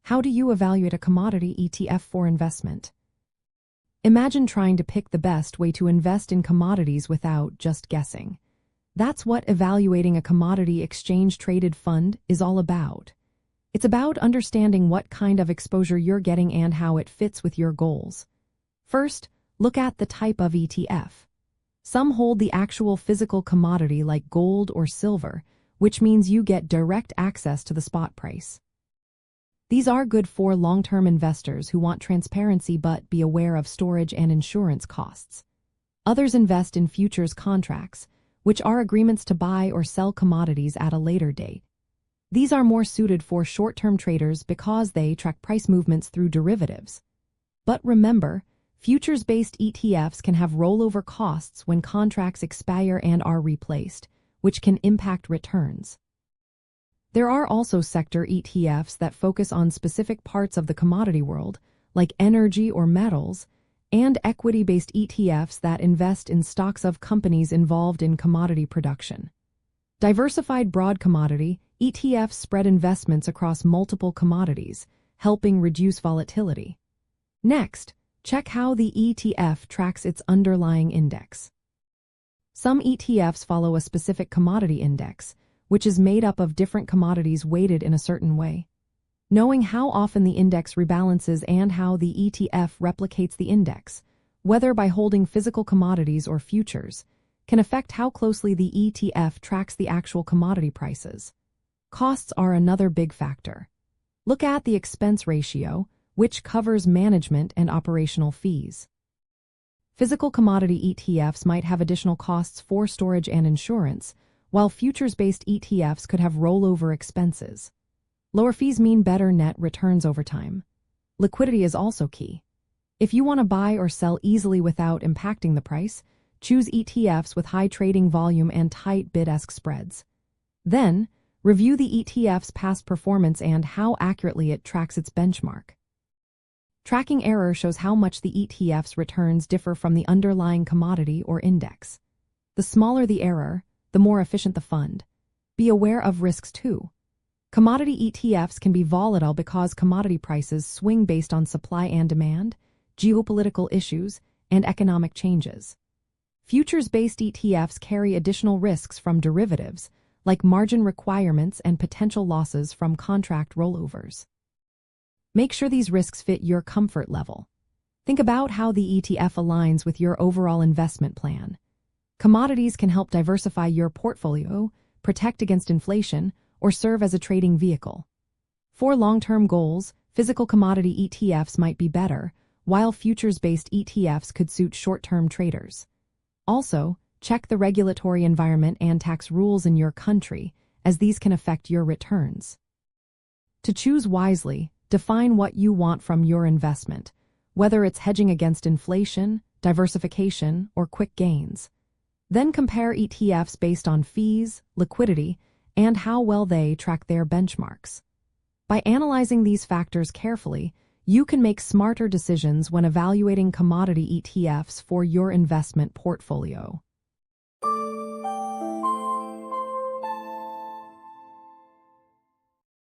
How do you evaluate a commodity ETF for investment? Imagine trying to pick the best way to invest in commodities without just guessing. That's what evaluating a commodity exchange-traded fund is all about. It's about understanding what kind of exposure you're getting and how it fits with your goals. First, look at the type of ETF. Some hold the actual physical commodity like gold or silver, which means you get direct access to the spot price. These are good for long-term investors who want transparency but be aware of storage and insurance costs. Others invest in futures contracts, which are agreements to buy or sell commodities at a later date. These are more suited for short-term traders because they track price movements through derivatives. But remember, futures-based ETFs can have rollover costs when contracts expire and are replaced, which can impact returns. There are also sector ETFs that focus on specific parts of the commodity world, like energy or metals, and equity-based ETFs that invest in stocks of companies involved in commodity production. Diversified broad commodity ETFs spread investments across multiple commodities, helping reduce volatility. Next, check how the ETF tracks its underlying index. Some ETFs follow a specific commodity index, which is made up of different commodities weighted in a certain way. Knowing how often the index rebalances and how the ETF replicates the index, whether by holding physical commodities or futures, can affect how closely the ETF tracks the actual commodity prices. Costs are another big factor. Look at the expense ratio, which covers management and operational fees. Physical commodity ETFs might have additional costs for storage and insurance, while futures-based ETFs could have rollover expenses. Lower fees mean better net returns over time. Liquidity is also key. If you want to buy or sell easily without impacting the price, choose ETFs with high trading volume and tight bid-ask spreads. Then, review the ETF's past performance and how accurately it tracks its benchmark. Tracking error shows how much the ETF's returns differ from the underlying commodity or index. The smaller the error, the more efficient the fund. Be aware of risks too. Commodity ETFs can be volatile because commodity prices swing based on supply and demand, geopolitical issues, and economic changes. Futures-based ETFs carry additional risks from derivatives, like margin requirements and potential losses from contract rollovers. Make sure these risks fit your comfort level. Think about how the ETF aligns with your overall investment plan. Commodities can help diversify your portfolio, protect against inflation, or serve as a trading vehicle. For long-term goals, physical commodity ETFs might be better, while futures-based ETFs could suit short-term traders. Also, check the regulatory environment and tax rules in your country, as these can affect your returns. To choose wisely, define what you want from your investment, whether it's hedging against inflation, diversification, or quick gains. Then compare ETFs based on fees, liquidity, and how well they track their benchmarks. By analyzing these factors carefully, you can make smarter decisions when evaluating commodity ETFs for your investment portfolio.